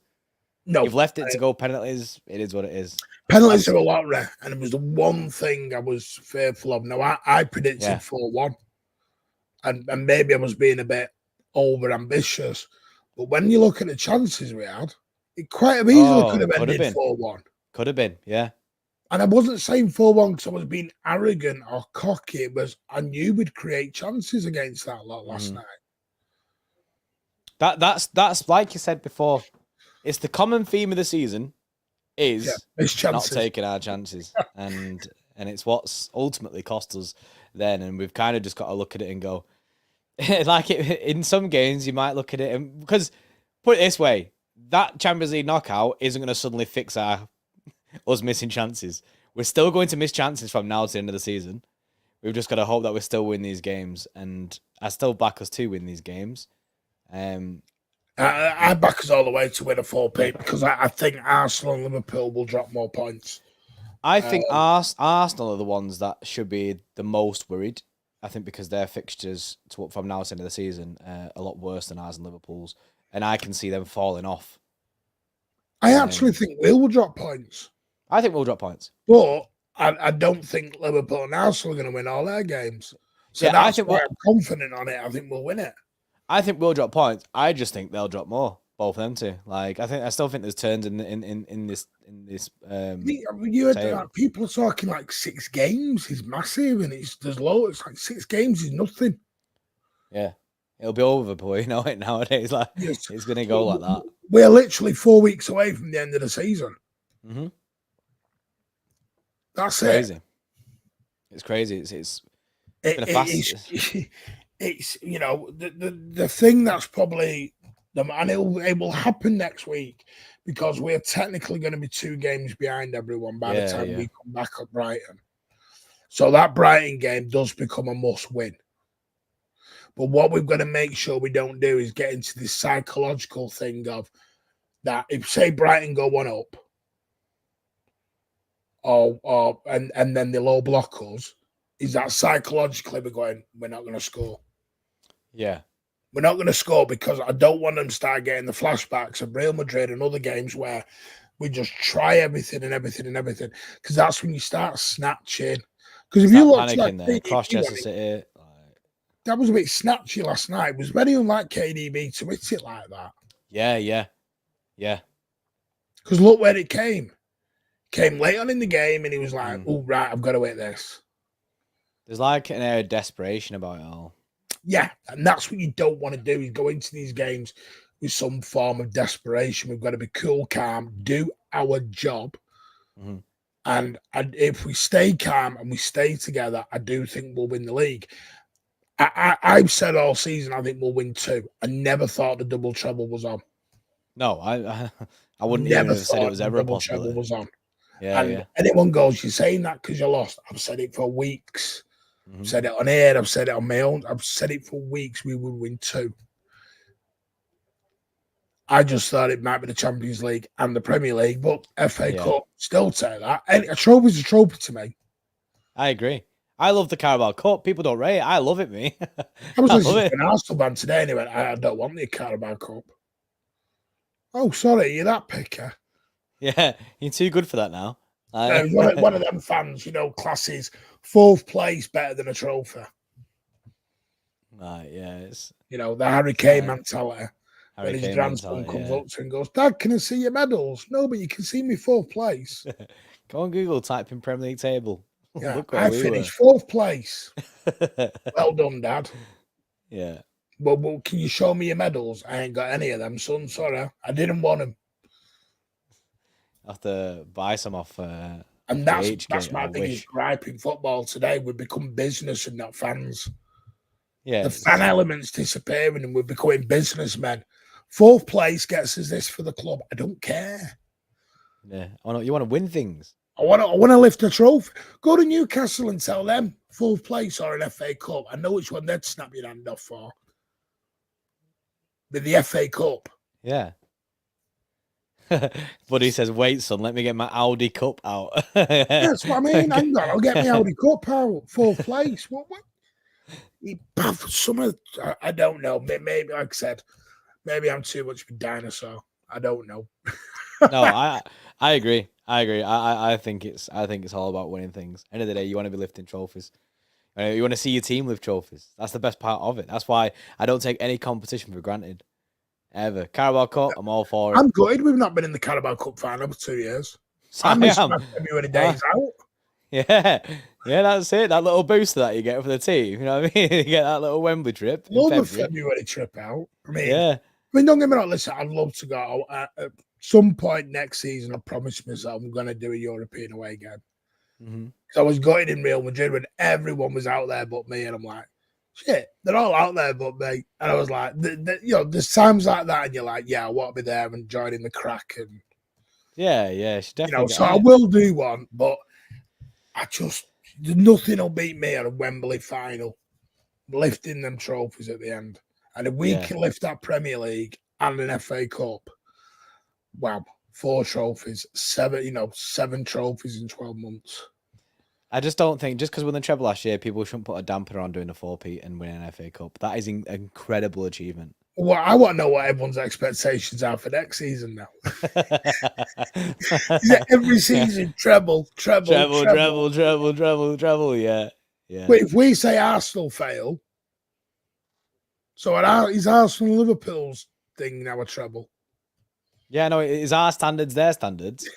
No, you've left it to go penalties. It is what it is. Penalties are a lot rare, and it was the one thing I was fearful of. Now I predicted 4-1, and maybe I was being a bit over ambitious. But when you look at the chances we had, it quite easily could have ended 4-1. Could have been, yeah. And I wasn't saying 4-1 because I was being arrogant or cocky. It was I knew we'd create chances against that lot last night. That's like you said before. It's the common theme of the season is not taking our chances, and it's what's ultimately cost us then. And we've kind of just got to look at it and go, like in some games you might look at it and because put it this way, that Champions League knockout isn't going to suddenly fix us missing chances. We're still going to miss chances from now to the end of the season. We've just got to hope that we still win these games, and I still back us to win these games. I back us all the way to win a 4-peat because I think Arsenal and Liverpool will drop more points. I think Arsenal are the ones that should be the most worried. I think because their fixtures from now to the end of the season are a lot worse than ours and Liverpool's, and I can see them falling off. I actually think we'll drop points. I think we'll drop points. But I don't think Liverpool and Arsenal are going to win all their games. So that's why I'm confident on it. I think we'll win it. I think we'll drop points. I just think they'll drop more. Both of them too. Like I still think there's turns in this. You heard that people are talking like 6 games is massive, and there's low. It's like 6 games is nothing. Yeah, it'll be over before you know it nowadays. Like it's gonna go like that. We're literally 4 weeks away from the end of the season. Mm-hmm. That's crazy. It's crazy. It's you know the thing that's probably and it will happen next week because we're technically going to be 2 games behind everyone by the time we come back at Brighton. So that Brighton game does become a must-win. But what we've got to make sure we don't do is get into this psychological thing of that if, say, Brighton go 1 up, and then they'll all block us, is that psychologically we're not going to score. Yeah. We're not going to score because I don't want them to start getting the flashbacks of Real Madrid and other games where we just try everything. Because that's when you start snatching. Because if you look like cross-chest City, that was a bit snatchy last night. It was very unlike KDB to hit it like that. Yeah. Because look where it came. Came late on in the game and he was like, oh, right, I've got to hit this. There's like an air of desperation about it all. Yeah, and that's what you don't want to do is go into these games with some form of desperation. We've got to be cool, calm, do our job. Mm-hmm. And if we stay calm and we stay together, I do think we'll win the league. I've said all season I think we'll win 2. I never thought the double treble was on. No, I wouldn't even have said it was ever a possibility. Was on. Yeah. Anyone goes, you're saying that because you lost. I've said it for weeks. Mm-hmm. I've said it on air. I've said it on my own. I've said it for weeks. We would win 2. I just thought it might be the Champions League and the Premier League, but FA Cup, still take that. A trophy's a trophy to me. I agree. I love the Carabao Cup. People don't rate it. I love it, me. I was listening to an Arsenal man today and he went, I don't want the Carabao Cup. Oh, sorry, you're that picker. Yeah, you're too good for that now. One of them fans, classes 4th place better than a trophy. Right, yeah. It's, the Harry Kane mentality. Harry When his Kane grandson mentality, comes up to him and goes, Dad, can I see your medals? No, but you can see me 4th place. Go on Google, type in Premier League table. Yeah, Look where I we finished were. 4th place. Well done, Dad. Yeah. Well, can you show me your medals? I ain't got any of them, son. Sorry. I didn't want them. I have to buy some off. And that's my biggest gripe in football today. We've become business and not fans. Yeah. The fan element's disappearing and we're becoming businessmen. 4th place gets us this for the club. I don't care. Yeah. You want to win things. I want to lift a trophy. Go to Newcastle and tell them 4th place or an FA Cup. I know which one they'd snap your hand off for. With the FA Cup. Yeah. But he says, wait, son, let me get my Audi Cup out. That's what I mean. Hang on, I'll get my Audi Cup out. 4th place. What? I don't know. Maybe, like I said, maybe I'm too much of a dinosaur. I don't know. No, I agree. I think it's all about winning things. End of the day, you want to be lifting trophies. You want to see your team lift trophies. That's the best part of it. That's why I don't take any competition for granted. Ever. Carabao Cup, I'm all for it. I'm gutted we've not been in the Carabao Cup final for 2 years. I miss my February days out. Yeah, that's it. That little booster that you get for the team. You know what I mean? You get that little Wembley trip. Love a February trip out. Yeah. Don't get me wrong. Listen, I'd love to go at some point next season. I promised myself I'm going to do a European away game. Mm-hmm. So I was gutted in Real Madrid when everyone was out there but me, and I'm like, shit, they're all out there but me. And I was like, there's times like that, and you're like, yeah, I want to be there and joining the crack, and yeah, definitely. So I will do one, but nothing will beat me at a Wembley final, lifting them trophies at the end. And if we can lift that Premier League and an FA Cup, wow, 4 trophies, 7 trophies in 12 months. I just don't think, just because we won the treble last year, people shouldn't put a damper on doing a 4-peat and winning an FA Cup. That is an incredible achievement. Well, I want to know what everyone's expectations are for next season now. Every season, treble, yeah. But if we say Arsenal fail, so is Arsenal Liverpool's thing now a treble? Yeah, no, is our standards their standards?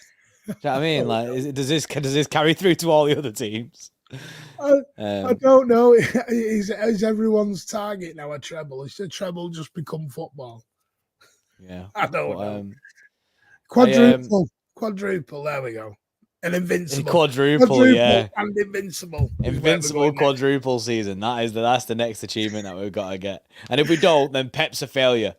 Do you know what I mean? Like, does this carry through to all the other teams? I don't know. Is everyone's target now a treble? Is the treble just become football? Yeah, I don't know. Quadruple. There we go. An invincible quadruple, yeah, and invincible quadruple season. That's the next achievement that we've got to get. And if we don't, then Pep's a failure.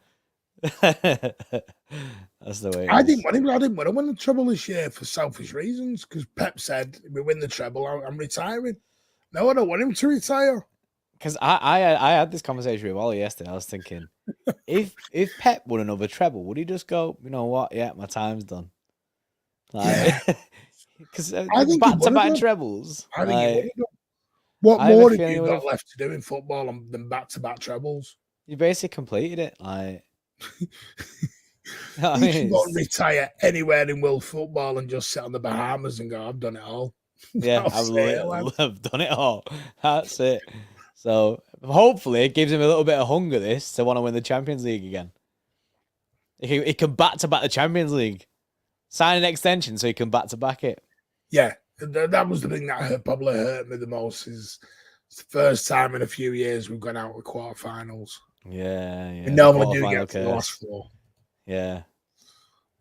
That's the way. I didn't want him. I didn't want to win the treble this year for selfish reasons. Because Pep said, "If we win the treble, I'm retiring." No, I don't want him to retire. Because I had this conversation with Ollie yesterday. I was thinking, if Pep won another treble, would he just go, you know what? Yeah, my time's done. Like, because I think back-to-back trebles. I think he would have done. What I have a more have feeling you he got would've- left to do in football than back-to-back trebles? You basically completed it. Like, I You mean, can go and retire anywhere in world football and just sit on the Bahamas and go, I've done it all. yeah, I've done it all. That's it. So hopefully it gives him a little bit of hunger this to want to win the Champions League again. He can back-to-back the Champions League. Sign an extension so he can back-to-back it. Yeah, that was the thing that probably hurt me the most. Is it's the first time in a few years we've gone out with quarterfinals. Yeah. We normally do get to the last four. Yeah.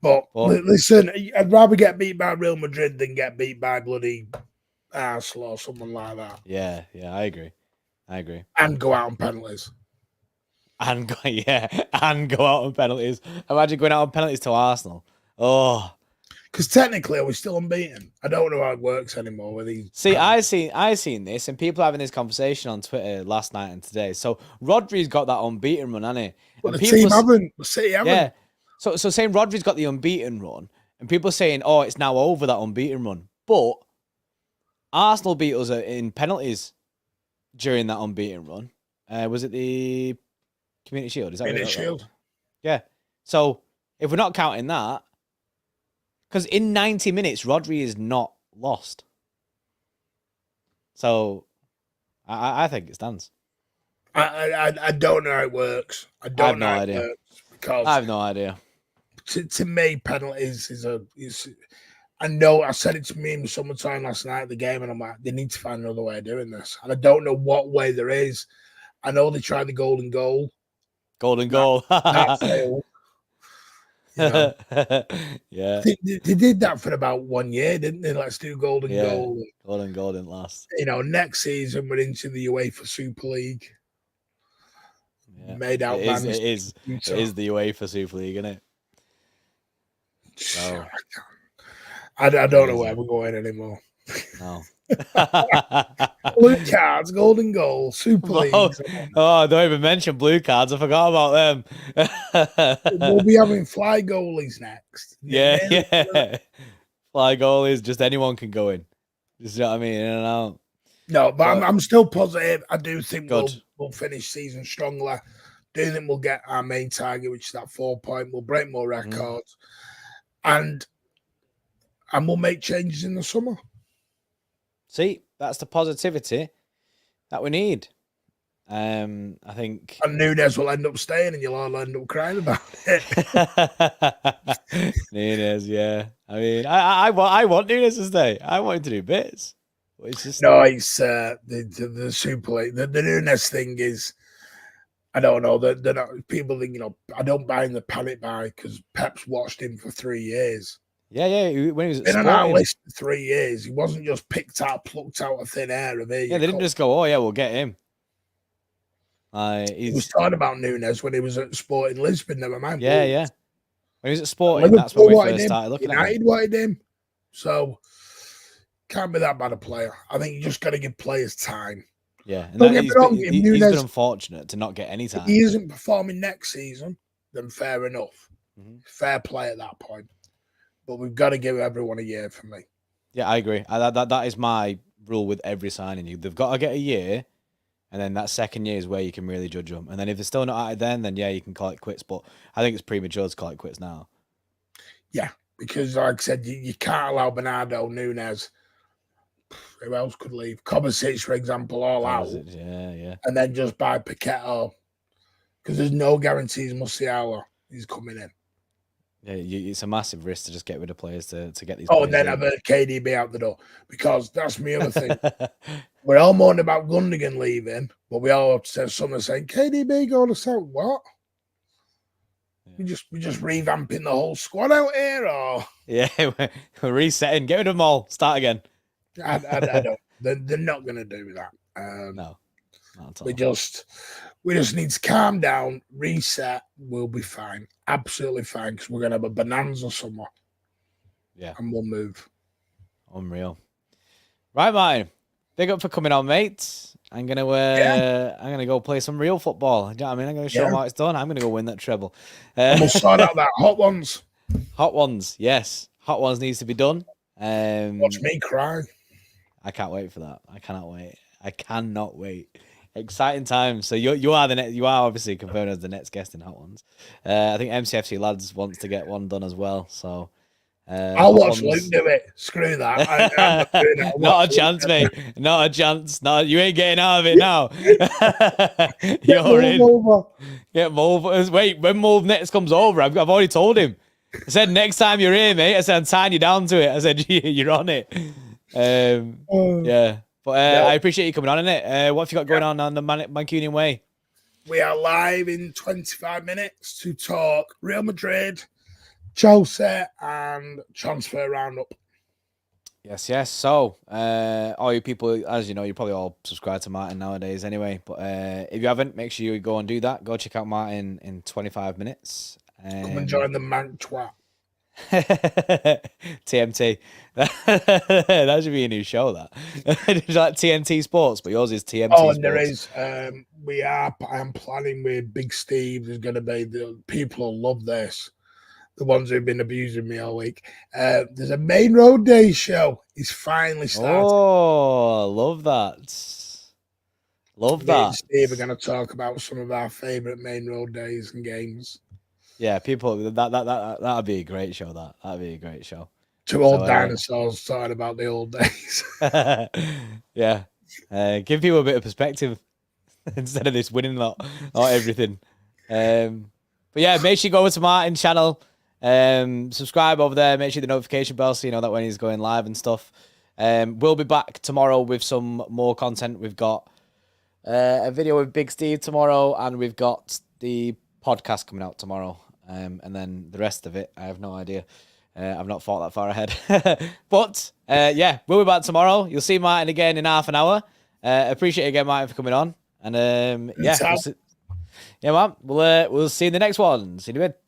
But listen, I'd rather get beat by Real Madrid than get beat by bloody Arsenal or someone like that. Yeah, I agree. And go out on penalties. And go out on penalties. Imagine going out on penalties to Arsenal. Oh. Because technically, are we still unbeaten? I don't know how it works anymore with these. See, I seen this, and people having this conversation on Twitter last night and today. So Rodri's got that unbeaten run, hasn't he? But the team haven't. The City haven't. Yeah. So saying Rodri's got the unbeaten run, and people saying, "Oh, it's now over that unbeaten run." But Arsenal beat us in penalties during that unbeaten run. Was it the Community Shield? Is that Community Shield? Yeah. So if we're not counting that. Because in 90 minutes, Rodri is not lost. So, I think it stands. I don't know how it works. I have no idea. Because I have no idea. To me, penalties is. I know I said it to me in the summertime last night at the game, and I'm like, they need to find another way of doing this. And I don't know what way there is. I know they tried the golden goal. Golden goal. That failed. You know? Yeah. They did that for about 1 year, didn't they? Let's do golden goal. Golden goal didn't last. Next season we're into the UEFA Super League. Yeah. Made out. It is the UEFA Super League, isn't it? So, I don't know where we're going anymore. No. Blue cards, golden goal, Super League. Oh, don't even mention blue cards. I forgot about them. We'll be having fly goalies next. Yeah. Fly goalies, just anyone can go in. You know what I mean? In and out. No, but I'm still positive. I do think we'll finish season strongly. Do think we'll get our main target, which is that 4 point. We'll break more records. And we'll make changes in the summer. See, that's the positivity that we need. I think. And Nunes will end up staying, and you'll all end up crying about it. Nunes, yeah. I mean, I want Nunes to stay. I want him to do bits. It's just... No, it's the Super League. The Nunes thing is, I don't know. They're not, people think, I don't buy in the panic buy because Pep's watched him for 3 years. Yeah. When he was at Been on our list for 3 years. He wasn't just plucked out of thin air. They didn't just go, oh, yeah, we'll get him. He was talking about Nunes when he was at Sporting Lisbon, never mind. Yeah. When he was at Sporting, that's when we first started looking at him. United wanted him. So, can't be that bad a player. I think you just got to give players time. Yeah, and he's been unfortunate to not get any time. If he isn't performing next season, then fair enough. Fair play at that point. But we've got to give everyone a year for me. Yeah, I agree. That is my rule with every signing. They've got to get a year, and then that second year is where you can really judge them. And then if they're still not at it then yeah, you can call it quits. But I think it's premature to call it quits now. Yeah, because like I said, you can't allow Bernardo, Nunes. Who else could leave? Kovacic, for example, all out. Yeah. And then just buy Paquetá. Because there's no guarantees Musiala is coming in. Yeah, it's a massive risk to just get rid of players to get these. Oh, and then I've heard KDB out the door. Because that's my other thing. We're all moaning about Gundogan leaving, but we all said someone saying, KDB going to South. What? Yeah. We just revamping the whole squad out here, or? Yeah, we're resetting. Get rid of them all. Start again. I don't. They're not going to do that. No. Not at We all. just need to calm down, reset. We'll be fine, absolutely fine, because we're gonna have a bonanza summer. Yeah, and we'll move. Unreal. Right, Martin. Big up for coming on, mate. I'm gonna go play some real football. Do you know what I mean? I'm gonna show them how it's done. I'm gonna go win that treble. And we'll sort out that hot ones. Hot ones, yes. Hot ones needs to be done. Watch me cry. I can't wait for that. I cannot wait. I cannot wait. Exciting times. So you are you are obviously confirmed as the next guest in Hot Ones. I think MCFC lads wants to get one done as well. So I'll watch Luke do it. Screw that. I'm not doing it. Not a chance, mate. Not a chance. No, you ain't getting out of it now. You're in. Over. Get Mulv. Wait, when Mulv next comes over, I've already told him. I said next time you're here, mate. I said I'm tying you down to it. I said you're on it. Yeah. But I appreciate you coming on, innit? What have you got going on the Mancunian way? We are live in 25 minutes to talk Real Madrid, Chelsea, and transfer roundup. Yes. So, all you people, as you know, you probably all subscribe to Martin nowadays anyway. But if you haven't, make sure you go and do that. Go check out Martin in 25 minutes. Come and join the Mank Twat. TMT. That should be a new show, that. It's like TNT Sports, but yours is TMT Sports. And there is. I'm planning with Big Steve. There's going to be the people who love this. The ones who've been abusing me all week. There's a Main Road Day show. It's finally started. Oh, love that. Love that. Me and Steve are going to talk about some of our favourite Main Road Days and games. Yeah, people, that'd be a great show. That'd be a great show. Two old dinosaurs talking about the old days. Yeah. Give people a bit of perspective instead of this winning lot or everything. But yeah, make sure you go over to Martin's channel. Subscribe over there. Make sure the notification bell so you know that when he's going live and stuff. We'll be back tomorrow with some more content. We've got a video with Big Steve tomorrow, and we've got the podcast coming out tomorrow. And then the rest of it, I have no idea. I've not thought that far ahead. But yeah, we'll be back tomorrow. You'll see Martin again in half an hour. Appreciate it again, Martin, for coming on. And yeah, man, we'll see you in the next one. See you in a bit.